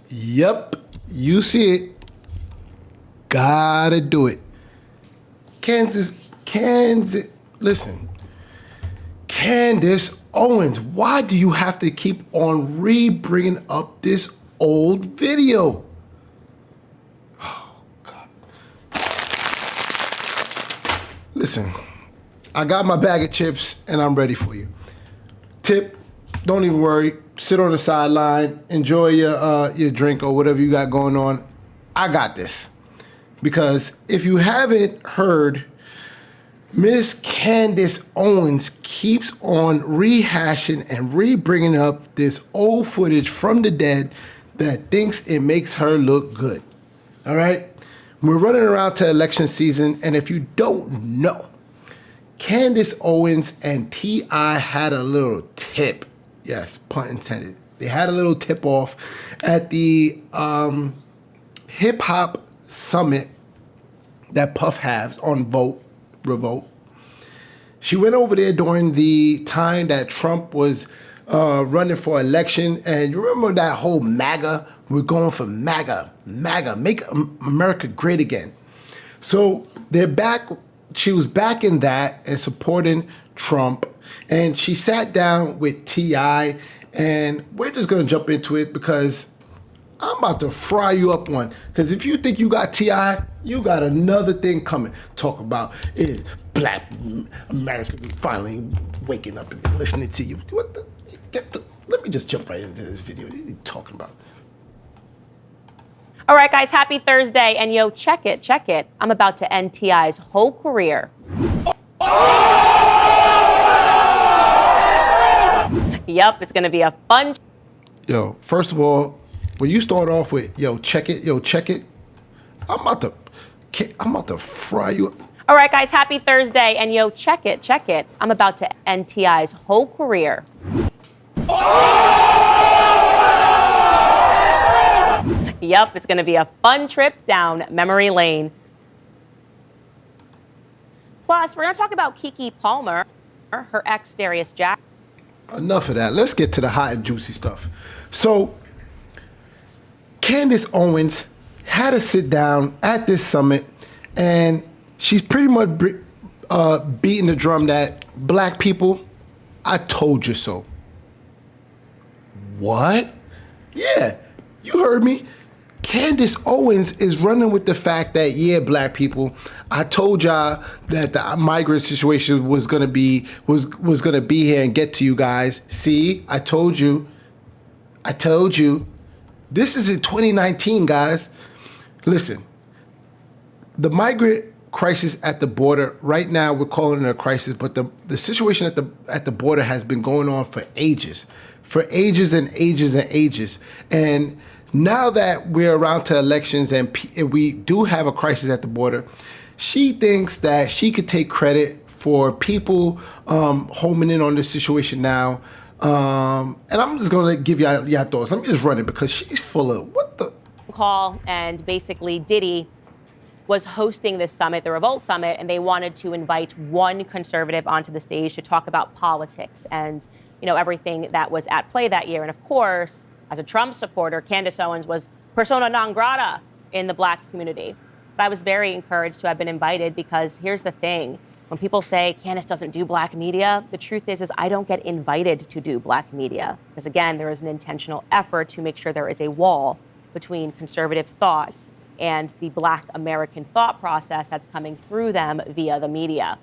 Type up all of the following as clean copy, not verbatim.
Yep, you see it. Gotta do it. Kansas, listen. Candance Owens, why do you have to keep on bringing up this old video? Oh, God. Listen, I got my bag of chips and I'm ready for you. Tip, don't even worry. Sit on the sideline, enjoy your drink or whatever you got going on. I got this. Because if you haven't heard, Miss Candance Owens keeps on rehashing and bringing up this old footage from the dead that thinks it makes her look good. All right? We're running around to election season, and if you don't know, Candance Owens and T.I. had a little tip. Yes, pun intended. They had a little tip off at the hip hop summit that Puff has on Revolt. She went over there during the time that Trump was running for election, and you remember that whole MAGA? We're going for MAGA, make America great again. So they're back. She was backing that and supporting Trump, and she sat down with T.I., and we're just gonna jump into it because I'm about to fry you up one. Because if you think you got T.I., you got another thing coming. Talk about is Black America finally waking up and listening to you. Let me just jump right into this video. What are you talking about? All right, guys, happy Thursday. And yo, check it. I'm about to end T.I.'s whole career. Yep, it's gonna be a fun. Yo, first of all, when you start off with, yo, check it, I'm about to fry you up. All right, guys, happy Thursday. And yo, check it. I'm about to end T.I.'s whole career. Yep, it's gonna be a fun trip down memory lane. Plus, we're gonna talk about Keke Palmer, her ex Darius Jackson. Enough of that. Let's get to the hot and juicy stuff. So, Candance Owens had to sit down at this summit, and she's pretty much beating the drum that black people, I told you so. What? Yeah, you heard me. Candance Owens is running with the fact that, yeah, black people, I told y'all that the migrant situation was gonna be here and get to you guys. See, I told you. This is in 2019, guys. Listen, the migrant crisis at the border, right now we're calling it a crisis, but the situation at the border has been going on for ages and ages. And now that we're around to elections and we do have a crisis at the border, she thinks that she could take credit for people homing in on this situation now. And I'm just gonna give y'all your thoughts. Let me just run it because she's full of what the call. And basically Diddy was hosting this summit, the Revolt Summit, and they wanted to invite one conservative onto the stage to talk about politics and, you know, everything that was at play that year. And of course, as a Trump supporter, Candance Owens was persona non grata in the black community. But I was very encouraged to have been invited because here's the thing. When people say Candance doesn't do black media, the truth is I don't get invited to do black media. Because again, there is an intentional effort to make sure there is a wall between conservative thoughts and the black American thought process that's coming through them via the media.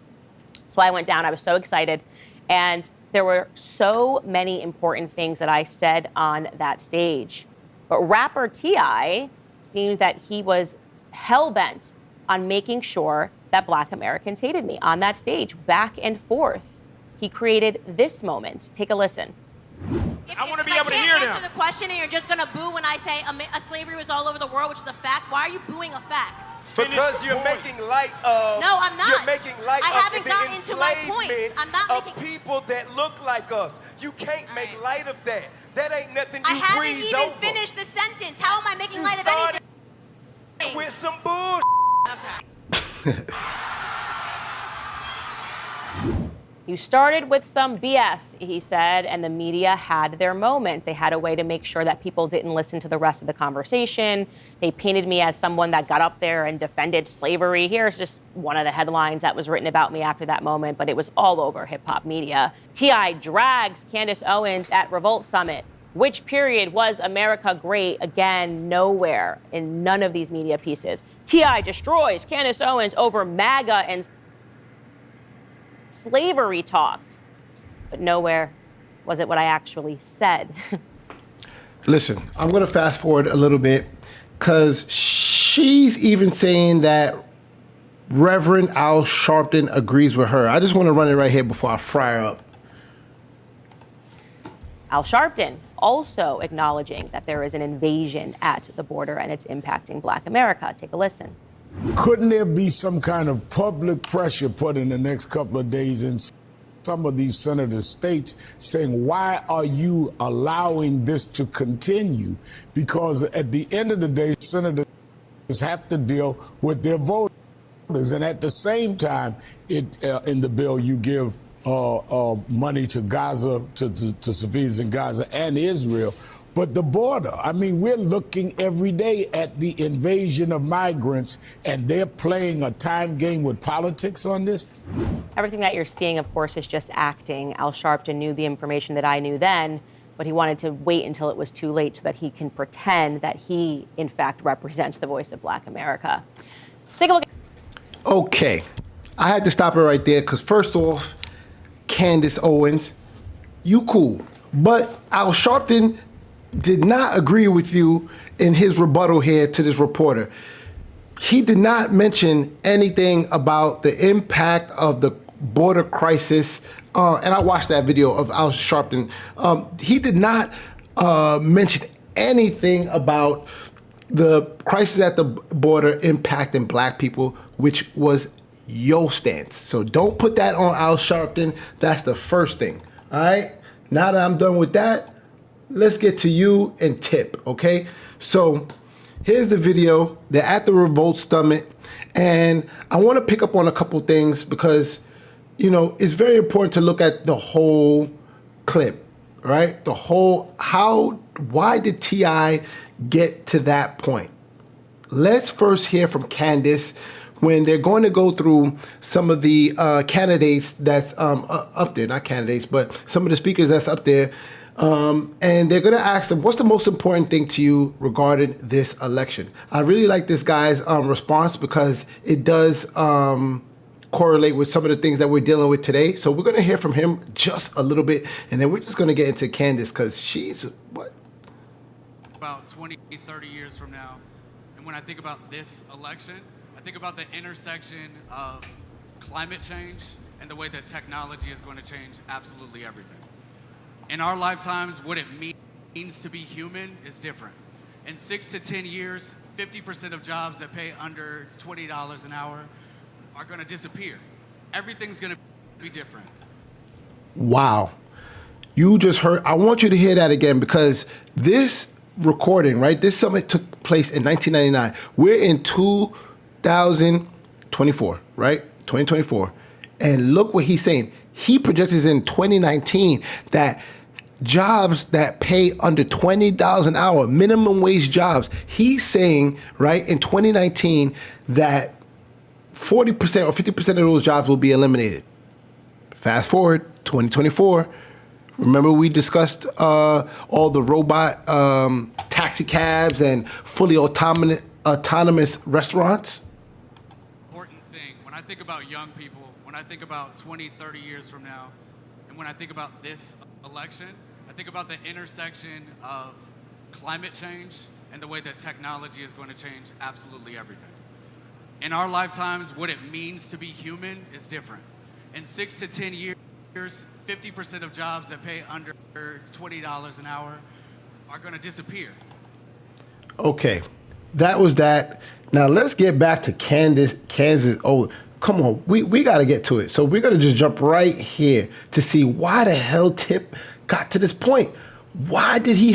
So I went down, I was so excited. And there were so many important things that I said on that stage. But rapper T.I. seemed that he was hell-bent on making sure that black Americans hated me on that stage, back and forth. He created this moment. Take a listen. I want to be able to hear them. If you can't answer the question and you're just going to boo when I say slavery was all over the world, which is a fact, why are you booing a fact? Because you're making light of. No, I'm not. You're making light I of haven't the gotten into my enslavement points. I'm not of making people that look like us. You can't make light of that. That ain't nothing you I haven't breeze even over. finished the sentence. How am I making light of Started anything? with some bull. Okay. You started with some BS, he said, and the media had their moment. They had a way to make sure that people didn't listen to the rest of the conversation. They painted me as someone that got up there and defended slavery. Here's just one of the headlines that was written about me after that moment, but it was all over hip-hop media. T.I. drags Candance Owens at Revolt Summit. Which period was America great? Again, nowhere in none of these media pieces. T.I. destroys Candance Owens over MAGA and slavery talk, but nowhere was it what I actually said. Listen, I'm gonna fast forward a little bit because she's even saying that Reverend Al Sharpton agrees with her. I just want to run it right here before I fry her up. Al Sharpton also acknowledging that there is an invasion at the border and it's impacting Black America. Take a listen. Couldn't there be some kind of public pressure put in the next couple of days in some of these senator states saying, why are you allowing this to continue? Because at the end of the day, senators have to deal with their voters. And at the same time, in the bill, you give money to Gaza, to civilians in Gaza and Israel. But the border, I mean, we're looking every day at the invasion of migrants, and they're playing a time game with politics on this. Everything that you're seeing, of course, is just acting. Al Sharpton knew the information that I knew then, but he wanted to wait until it was too late so that he can pretend that he, in fact, represents the voice of Black America. Let's take a look. Okay, I had to stop it right there because first off, Candance Owens, you cool, but Al Sharpton did not agree with you in his rebuttal here to this reporter. He did not mention anything about the impact of the border crisis. And I watched that video of Al Sharpton. He did not mention anything about the crisis at the border impacting Black people, which was your stance. So don't put that on Al Sharpton. That's the first thing. All right. Now that I'm done with that, let's get to you and Tip, okay? So here's the video. They're at the Revolt Summit, and I want to pick up on a couple things because, you know, it's very important to look at the whole clip, right? The whole, why did T.I. get to that point? Let's first hear from Candace when they're going to go through some of the candidates that's up there, not candidates, but some of the speakers that's up there. And they're going to ask them, what's the most important thing to you regarding this election? I really like this guy's response because it does correlate with some of the things that we're dealing with today. So we're going to hear from him just a little bit, and then we're just going to get into Candace because she's, what? About 20, 30 years from now, and when I think about this election, I think about the intersection of climate change and the way that technology is going to change absolutely everything. In our lifetimes, what it means to be human is different. In 6 to 10 years, 50% of jobs that pay under $20 an hour are going to disappear. Everything's going to be different. Wow. You just heard, I want you to hear that again because this recording, right? This summit took place in 1999. We're in 2024, right? 2024. And look what he's saying. He projects in 2019 that jobs that pay under $20 an hour, minimum wage jobs, he's saying, right, in 2019 that 40% or 50% of those jobs will be eliminated. Fast forward, 2024. Remember we discussed all the robot taxi cabs and fully autonomous restaurants? Important thing, when I think about young people, when I think about 20, 30 years from now, and when I think about this election, I think about the intersection of climate change and the way that technology is going to change absolutely everything. In our lifetimes, what it means to be human is different. In 6 to 10 years, 50% of jobs that pay under $20 an hour are going to disappear. Okay, that was that. Now let's get back to Kansas. Oh, come on, we got to get to it. So we're going to just jump right here to see why the hell Tip got to this point. How did he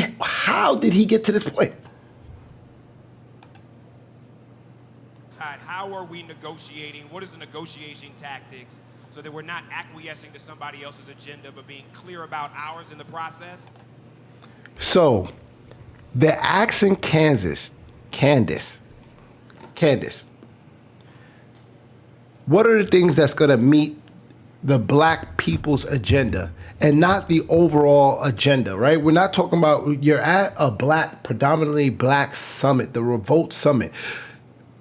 get to this point? How are we negotiating? What is the negotiation tactics so that we're not acquiescing to somebody else's agenda, but being clear about ours in the process. So they're asking Candace, what are the things that's going to meet the black people's agenda and not the overall agenda, right? We're not talking about, you're at a predominantly black summit, the Revolt Summit.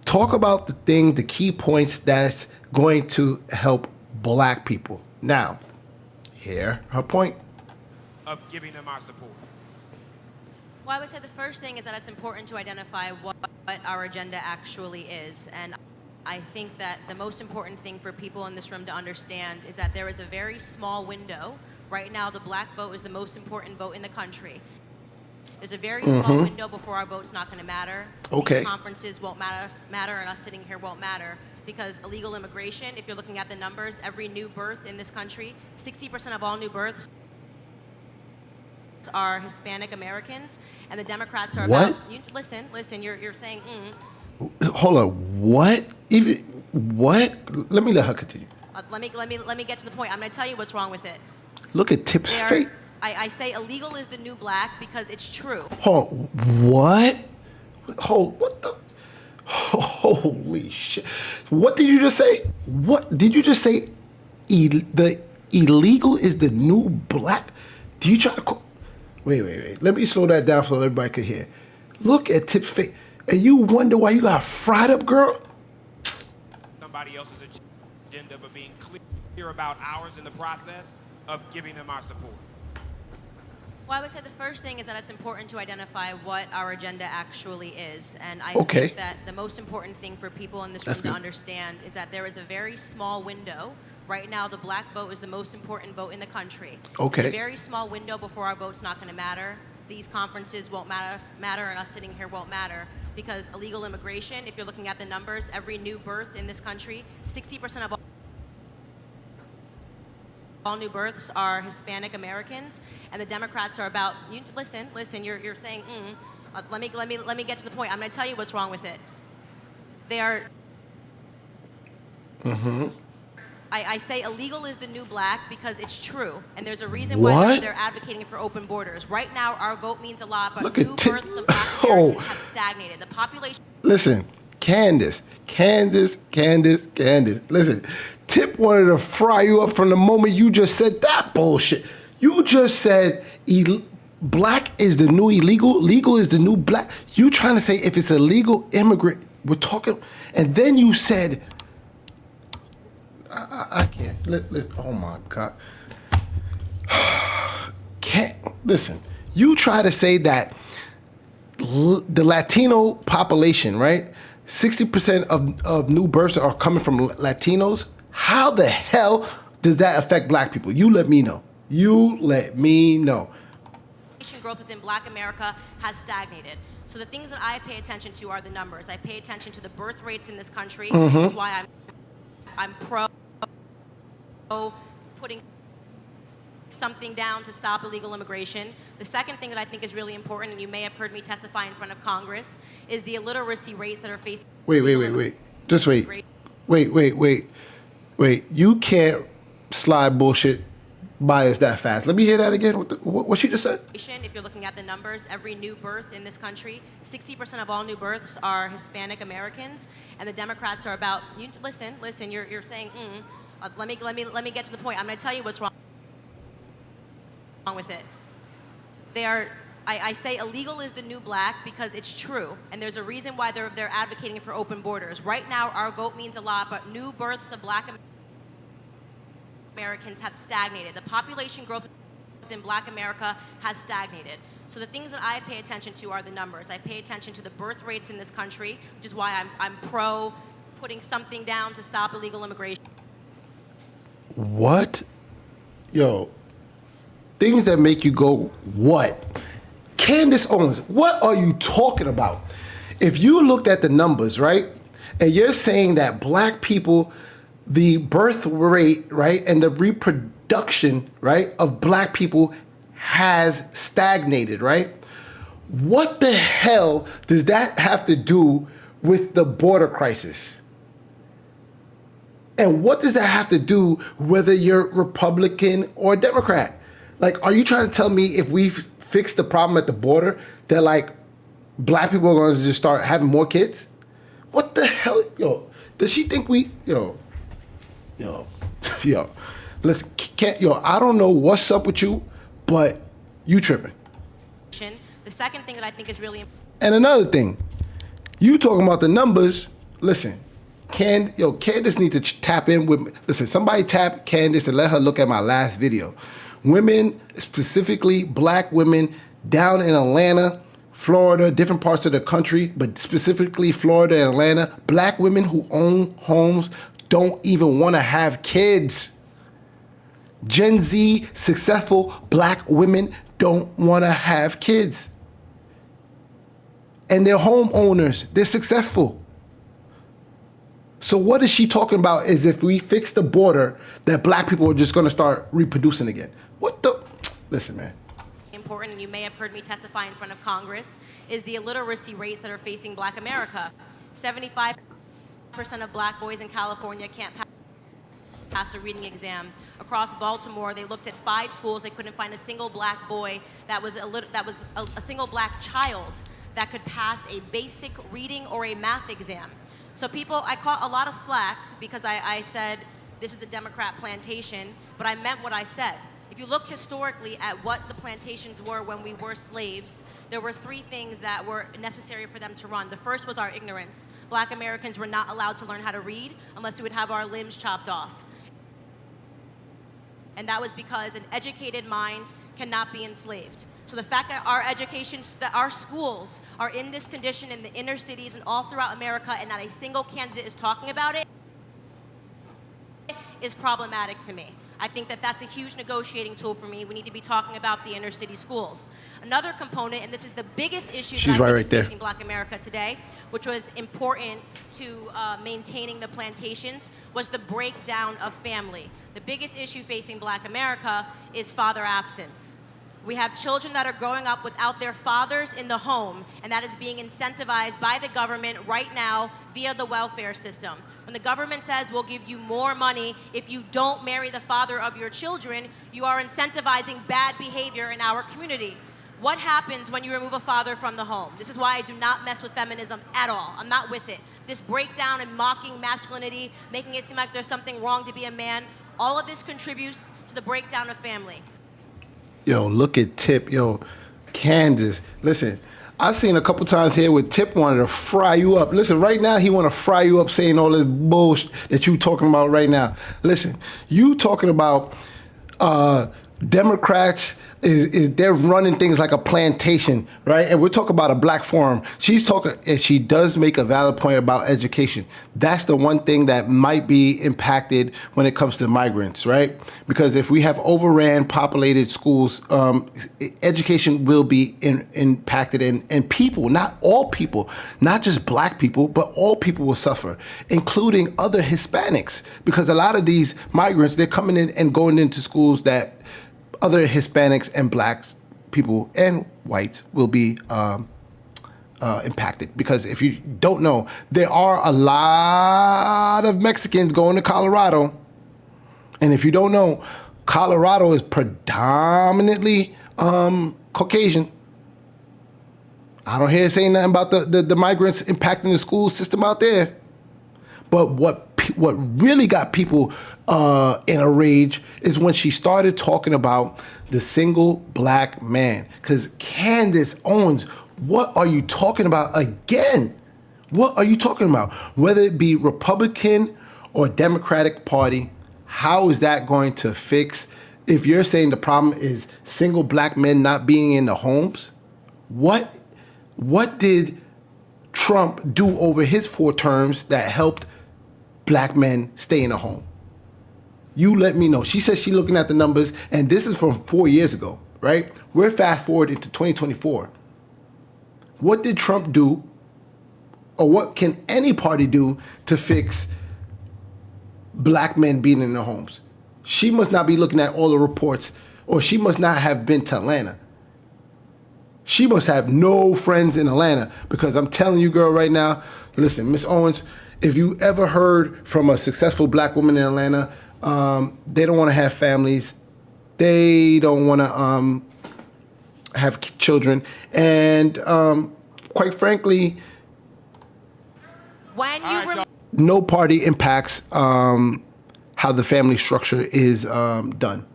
Talk about the key points that's going to help black people. Now, here, her point. Of giving them our support. Well, I would say the first thing is that it's important to identify what our agenda actually is. And I think that the most important thing for people in this room to understand is that there is a very small window. Right now, the black vote is the most important vote in the country. There's a very small window before our vote's not going to matter. Okay. These conferences won't matter, and us sitting here won't matter. Because illegal immigration, if you're looking at the numbers, every new birth in this country, 60% of all new births are Hispanic Americans, and the Democrats are What? Listen, you're saying, Hold on, what? What? Let me let her continue. Let me get to the point. I'm going to tell you what's wrong with it. Look at Tip's face. I say illegal is the new black because it's true. Hold on, what? What the? Holy shit. What did you just say? What did you just say? The illegal is the new black? Do you try to call? Wait. Let me slow that down so everybody could hear. Look at Tip's face. And you wonder why you got fried up, girl? Somebody else's agenda, but being clear about ours in the process of giving them our support. Well, I would say the first thing is that it's important to identify what our agenda actually is. And I Okay. think that the most important thing for people in this room to understand is that there is a very small window. Right now, the black vote is the most important vote in the country. Okay. There's a very small window before our vote's not going to matter. These conferences won't matter, and us sitting here won't matter. Because illegal immigration, if you're looking at the numbers, every new birth in this country, 60% of all new births are Hispanic Americans, and the Democrats are about. Listen. You're saying. Let me get to the point. I'm going to tell you what's wrong with it. They are. I say illegal is the new black because it's true, and there's a reason why they're advocating for open borders. Right now, our vote means a lot, but new births of black Americans have stagnated. The population. Listen, Candace. Listen, Tip wanted to fry you up from the moment you just said that bullshit. You just said black is the new illegal, legal is the new black. You trying to say if it's a legal immigrant, we're talking, and then you said. I can't. Oh my God. Listen, you try to say that the Latino population, right? 60% of new births are coming from Latinos. How the hell does that affect black people? You let me know. Growth within black America has stagnated. So the things that I pay attention to are the numbers. I pay attention to the birth rates in this country. That's why I'm pro putting something down to stop illegal immigration. The second thing that I think is really important, and you may have heard me testify in front of Congress, is the illiteracy rates that are facing. Wait. Just wait. Wait. You can't slide bullshit by us that fast. Let me hear that again. What she just said? If you're looking at the numbers, every new birth in this country, 60% of all new births are Hispanic Americans, and the Democrats are about. Listen. You're saying. Let me get to the point. I'm going to tell you what's wrong with it. I say illegal is the new black because it's true, and there's a reason why they're advocating for open borders. Right now, our vote means a lot, but new births of black Americans have stagnated. The population growth within black America has stagnated. So the things that I pay attention to are the numbers. I pay attention to the birth rates in this country, which is why I'm pro putting something down to stop illegal immigration. What? Yo, things that make you go, what? Candance Owens, what are you talking about? If you looked at the numbers, right, and you're saying that black people, the birth rate, right, and the reproduction, right, of black people has stagnated, right? What the hell does that have to do with the border crisis? And what does that have to do whether you're Republican or Democrat? Like, are you trying to tell me if we fix the problem at the border that like black people are going to just start having more kids? What the hell? Yo, does she think we, yo, listen, I don't know what's up with you, but you tripping. The second thing that I think is really important. And another thing, you talking about the numbers, listen, Candace need to tap in with me. Listen, somebody tap Candace and let her look at my last video. Women, specifically black women down in Atlanta, Florida, different parts of the country, but specifically Florida and Atlanta, black women who own homes don't even want to have kids. Gen Z, successful black women don't want to have kids. And they're homeowners, they're successful. So what is she talking about is if we fix the border, that black people are just gonna start reproducing again. What the, listen, man. Important, and you may have heard me testify in front of Congress, is the illiteracy rates that are facing black America. 75% of black boys in California can't pass a reading exam. Across Baltimore, they looked at 5 schools, they couldn't find a single black boy that was a single black child that could pass a basic reading or a math exam. So I caught a lot of slack because I said, this is the Democrat plantation, but I meant what I said. If you look historically at what the plantations were when we were slaves, there were 3 things that were necessary for them to run. The first was our ignorance. Black Americans were not allowed to learn how to read unless we would have our limbs chopped off. And that was because an educated mind cannot be enslaved. So the fact that our schools are in this condition in the inner cities and all throughout America and not a single candidate is talking about it is problematic to me. I think that that's a huge negotiating tool for me. We need to be talking about the inner city schools. Another component, and this is the biggest issue that is facing Black America today, which was important to maintaining the plantations, was the breakdown of family. The biggest issue facing Black America is father absence. We have children that are growing up without their fathers in the home, and that is being incentivized by the government right now via the welfare system. When the government says we'll give you more money if you don't marry the father of your children, you are incentivizing bad behavior in our community. What happens when you remove a father from the home? This is why I do not mess with feminism at all. I'm not with it. This breakdown and mocking masculinity, making it seem like there's something wrong to be a man, all of this contributes to the breakdown of family. Yo, look at Tip. Yo, Candace. Listen, I've seen a couple times here where Tip wanted to fry you up. Listen, right now he want to fry you up saying all this bullshit that you talking about right now. Listen, you talking about Democrats is they're running things like a plantation, right? And we're talking about a black forum. She's talking, and she does make a valid point about education. That's the one thing that might be impacted when it comes to migrants, right? Because if we have overran populated schools, education will be impacted, and people, not all people, not just black people, but all people will suffer, including other Hispanics, because a lot of these migrants, they're coming in and going into schools that other Hispanics and blacks people and whites will be impacted. Because if you don't know, there are a lot of Mexicans going to Colorado. And if you don't know, Colorado is predominantly Caucasian. I don't hear saying nothing about the migrants impacting the school system out there. But what really got people in a rage is when she started talking about the single black man. Because Candance Owens, what are you talking about again? What are you talking about? Whether it be Republican or Democratic Party, how is that going to fix? If you're saying the problem is single black men not being in the homes, what did Trump do over his 4 terms that helped black men stay in a home? You let me know. She says she's looking at the numbers, and this is from 4 years ago, right? We're fast forward into 2024. What did Trump do, or what can any party do to fix black men being in their homes? She must not be looking at all the reports, or she must not have been to Atlanta. She must have no friends in Atlanta, because I'm telling you, girl, right now, Listen, Miss Owens, if you ever heard from a successful black woman in Atlanta, they don't want to have families. They don't want to have children. And quite frankly, When you no party impacts how the family structure is done.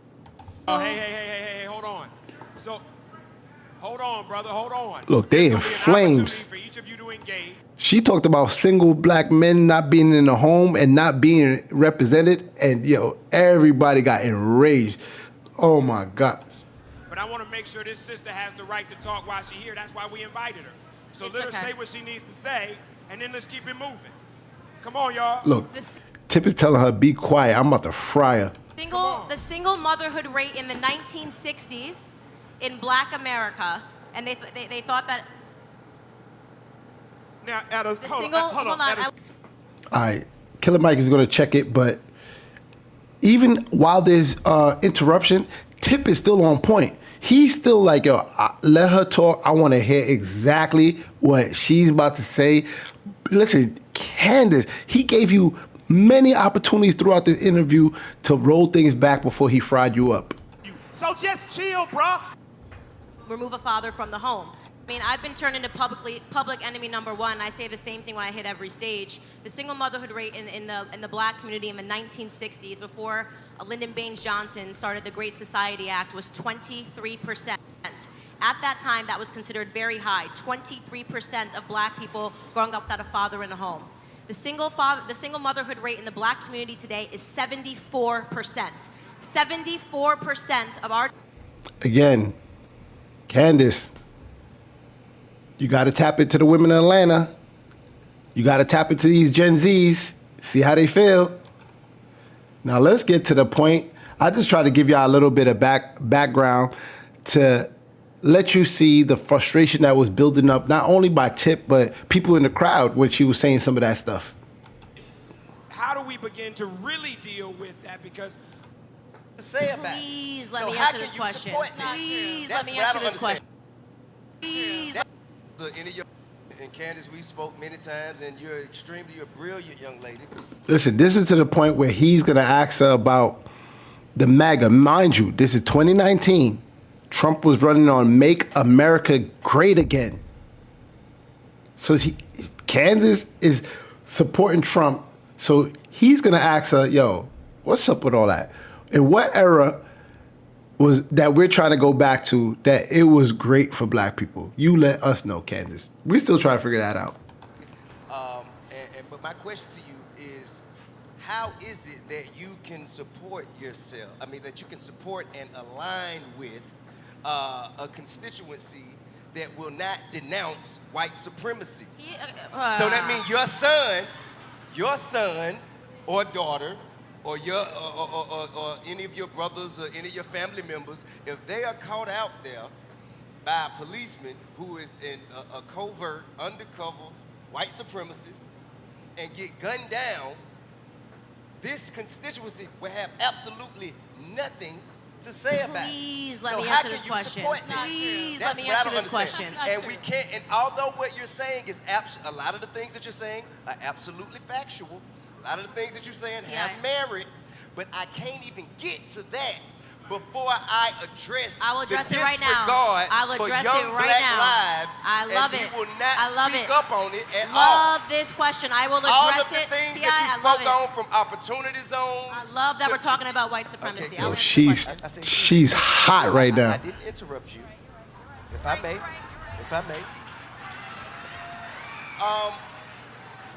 Oh, hey, hold on. So, hold on, brother, hold on. Look, they in There's gonna be an flames. opportunity for each of you to engage. She talked about single black men not being in the home and not being represented, and everybody got enraged. Oh my God. But I want to make sure this sister has the right to talk while she's here. That's why we invited her. So It's let her okay. say what she needs to say, and then let's keep it moving. Come on, y'all. Look, Tip is telling her, be quiet. I'm about to fry her. The single motherhood rate in the 1960s in Black America, and they thought that Now, the single. Hold on. All right, Killer Mike is going to check it, but even while there's interruption, Tip is still on point. He's still like, let her talk. I want to hear exactly what she's about to say. Listen, Candace, he gave you many opportunities throughout this interview to roll things back before he fried you up. So just chill, bruh. Remove a father from the home. I mean, I've been turned into public enemy number one. I say the same thing when I hit every stage. The single motherhood rate in the black community in the 1960s, before Lyndon Baines Johnson started the Great Society Act, was 23%. At that time, that was considered very high. 23% of black people growing up without a father in the home. The single motherhood rate in the black community today is 74%. 74% of our... Again, Candace, you got to tap into the women in Atlanta. You got to tap into these Gen Zs, see how they feel. Now let's get to the point. I just try to give y'all a little bit of background to let you see the frustration that was building up, not only by Tip, but people in the crowd when she was saying some of that stuff. How do we begin to really deal with that? Because Say about it. Please let So me how answer can this you question. support that? Please That's let me what I answer don't this understand. question. Please. So any of your and Candace, we spoke many times, and you're a brilliant young lady. Listen, this is to the point where he's going to ask her about the MAGA. Mind you, this is 2019. Trump was running on Make America Great Again. So Kansas is supporting Trump. So he's going to ask her, yo, what's up with all that? In what era was that we're trying to go back to that it was great for black people? You let us know, Kansas. We're still trying to figure that out. But my question to you is, how is it that you can support yourself? I mean, that you can support and align with a constituency that will not denounce white supremacy? So that means your son or daughter, or or any of your brothers or any of your family members, if they are caught out there by a policeman who is in a covert, undercover white supremacist and get gunned down, this constituency will have absolutely nothing to say about it. Please let So me how answer can this you question. support that? Please That's let me what I answer don't this understand. question. And we can't, and although what you're saying is a lot of the things that you're saying are absolutely factual, a lot of the things that you're saying have merit, but I can't even get to that before I address I will address the it right now. disregard I will for address young it right black now. lives. I love and it. you will not I love speak it. up on it at all. Love this question. I will All address of the it. things T.I., that you I love spoke it. on, from opportunity zones. I love that to- we're talking about white supremacy. Okay, I'll so answer the question. I say She's hot right I now. didn't interrupt you. If I may.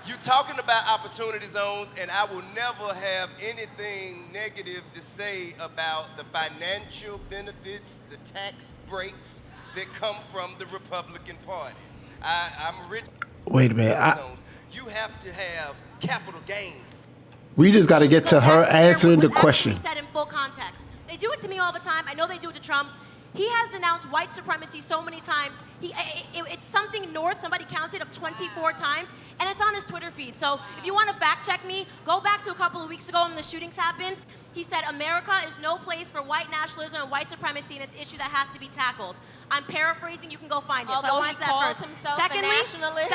You're talking about opportunity zones, and I will never have anything negative to say about the financial benefits, the tax breaks that come from the Republican Party. I'm rich. Wait a minute. Zones. You have to have capital gains. We just got to get to her Go back there answering the with everything question. said in full context. They do it to me all the time. I know they do it to Trump. He has denounced white supremacy so many times. It's something north, somebody counted up 24 times, and it's on his Twitter feed. So if you want to fact check me, go back to a couple of weeks ago when the shootings happened. He said, America is no place for white nationalism and white supremacy, and it's an issue that has to be tackled. I'm paraphrasing, you can go find it. So I Although want he to say that calls first. himself Secondly, a nationalist,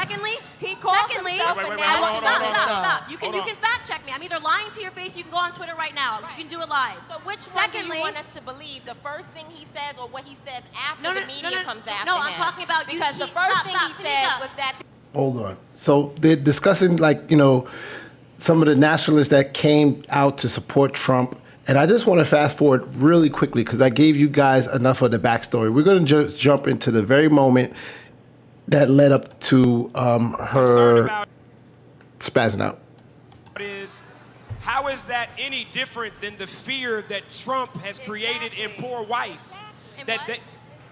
he calls himself a nationalist. Stop. You can fact check me. I'm either lying to your face, you can go on Twitter right now. You can do it live. So which one do you want us to believe? The first thing he says or what he says after the media comes after him? No, I'm talking about because the first thing he said was that. Hold on. So they're discussing, like, some of the nationalists that came out to support Trump. And I just want to fast forward really quickly because I gave you guys enough of the backstory. We're going to just jump into the very moment that led up to her spazzing out. How is that any different than the fear that Trump has created in poor whites?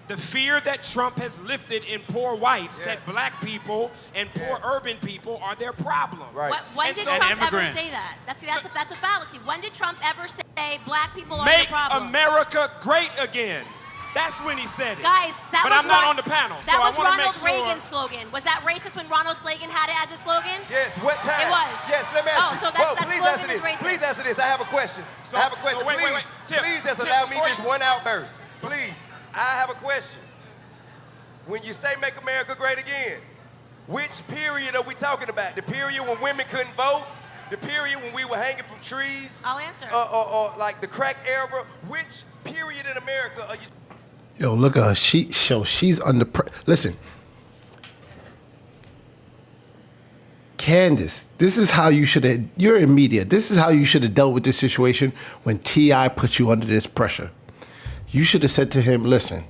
The fear that Trump has lifted in poor whites, that black people and poor urban people are their problem. Right. When did Trump ever say that? That's a fallacy. When did Trump ever say black people are the problem? Make America great again. That's when he said it. Guys, but I'm not on the panel, that so was I want to make Ronald sure. Reagan's slogan. Was that racist when Ronald Reagan had it as a slogan? Yes, what time? It was. Yes, let me ask you. So that please slogan answer is this. racist. Please answer this. I have a question. So wait. Tip, please just Tip, allow me before just you- one outburst. Please. I have a question. When you say make America great again, which period are we talking about? The period when women couldn't vote? The period when we were hanging from trees? I'll answer. Or like the crack era? Which period in America are you? Yo, look at her. She's under listen. Candace, this is how you should have, you're in media. This is how you should have dealt with this situation when T.I. put you under this pressure. You should have said to him, listen,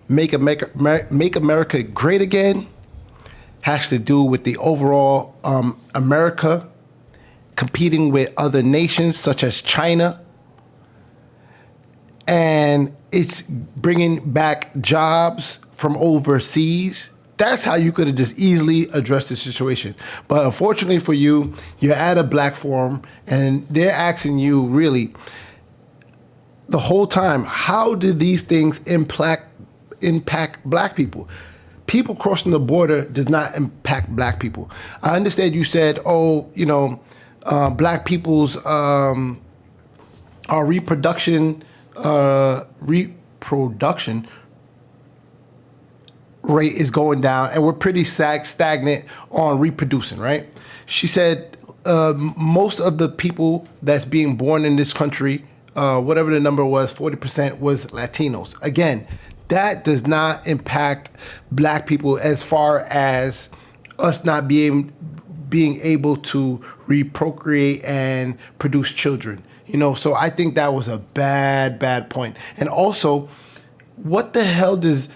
make America great again has to do with the overall America competing with other nations such as China. And it's bringing back jobs from overseas. That's how you could have just easily addressed the situation. But unfortunately for you, you're at a black forum and they're asking you really the whole time, how do these things impact black people? People crossing the border does not impact black people. I understand you said, black people's our reproduction rate is going down, and we're pretty stagnant on reproducing, right? She said most of the people that's being born in this country, whatever the number was, 40% was Latinos. Again, that does not impact black people as far as us not being able to reprocreate and produce children. So I think that was a bad point. And also, what the hell does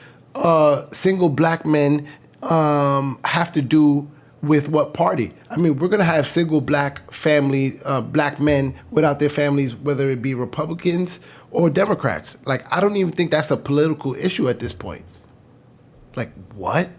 single black men have to do with what party? I mean, we're going to have single black black men without their families, whether it be Republicans or Democrats. Like, I don't even think that's a political issue at this point. Like, what?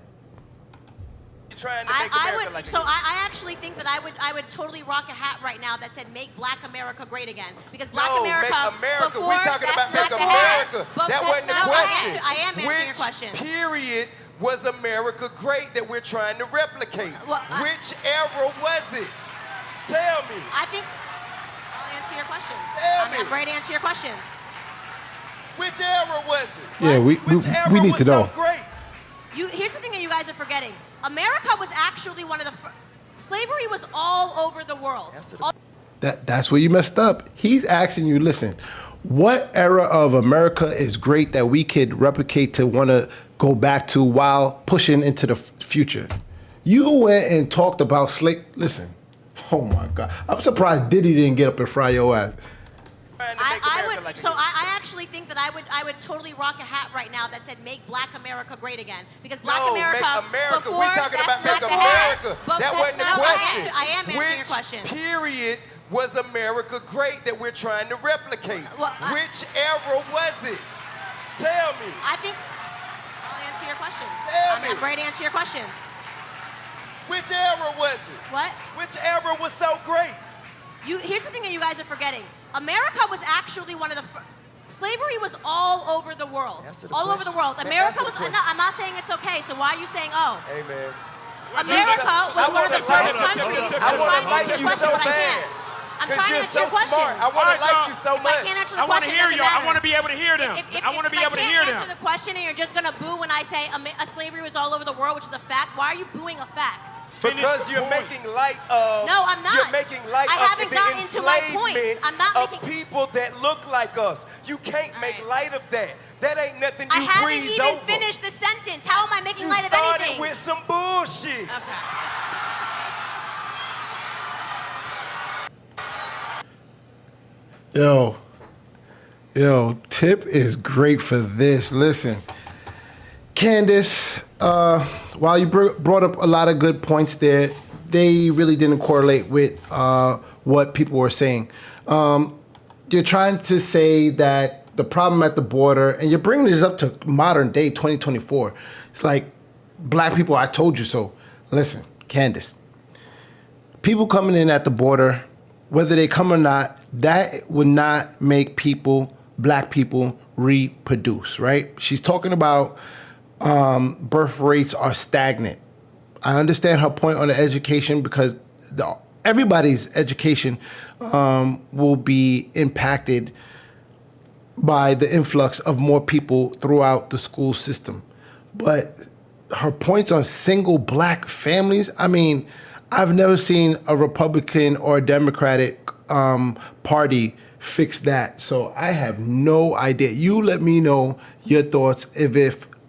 Trying to make America like I actually think that I would totally rock a hat right now that said "Make Black America Great Again" because Black America. Make America. Before, We're talking about make America. That wasn't the question. I am answering your question. Which period was America great that we're trying to replicate? Which era was it? Tell me. I think I'll answer your question. I'm ready to answer your question. Which era was it? Yeah, we need to know. So great? Here's the thing that you guys are forgetting. America was actually one of the slavery was all over the world. That's where you messed up. He's asking you, listen, what era of America is great that we could replicate to want to go back to while pushing into the future? You went and talked about Listen, oh my God. I'm surprised Diddy didn't get up and fry your ass. I actually think that I would totally rock a hat right now that said "Make Black America Great Again" because Black America. Make America. Before, We're talking about make America. That wasn't the question. I am answering your question. Which period was America great that we're trying to replicate? Which era was it? Tell me. I think I'll answer your question. Tell me. I'm ready to answer your question. Which era was it? What? Which era was so great? Here's the thing that you guys are forgetting. America was actually one of the Slavery was all over the world. Answer the All over the world. question. America Answer was. the question. I'm not saying it's okay. So why are you saying oh? Hey, man. America was one of the first countries. I want to like you so but I bad. can't. I'm Because trying you're to answer so your question. smart. I want to like you so If I much. can't answer the I want to question, hear it doesn't y'all. I matter. want to be able to hear them. I want to be able to hear If I them. can't answer the question and you're just going to boo when I say slavery was all over the world, which is a fact, why are you booing a fact? Because you're making light of. No, I'm not. You're making light I of haven't the gotten to my points. enslavement I'm not of making- people that look like us. You can't make light of that. That ain't nothing I you haven't breeze even over. finished the sentence. How am I making You light of started anything? with some bullshit. Okay. Yo, Tip is great for this. Listen, Candace, while you brought up a lot of good points there, they really didn't correlate with what people were saying. You're trying to say that the problem at the border, and you're bringing this up to modern day 2024. It's like, black people, I told you so. Listen, Candace, people coming in at the border, whether they come or not, that would not make black people reproduce, right? She's talking about birth rates are stagnant. I understand her point on the education because everybody's education will be impacted by the influx of more people throughout the school system. But her points on single black families, I mean, I've never seen a Republican or a Democratic party fix that. So I have no idea. You let me know your thoughts if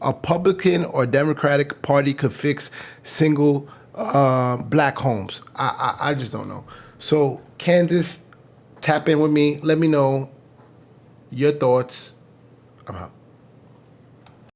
a Republican or Democratic party could fix single black homes. I just don't know. So Candace, tap in with me. Let me know your thoughts. I'm out.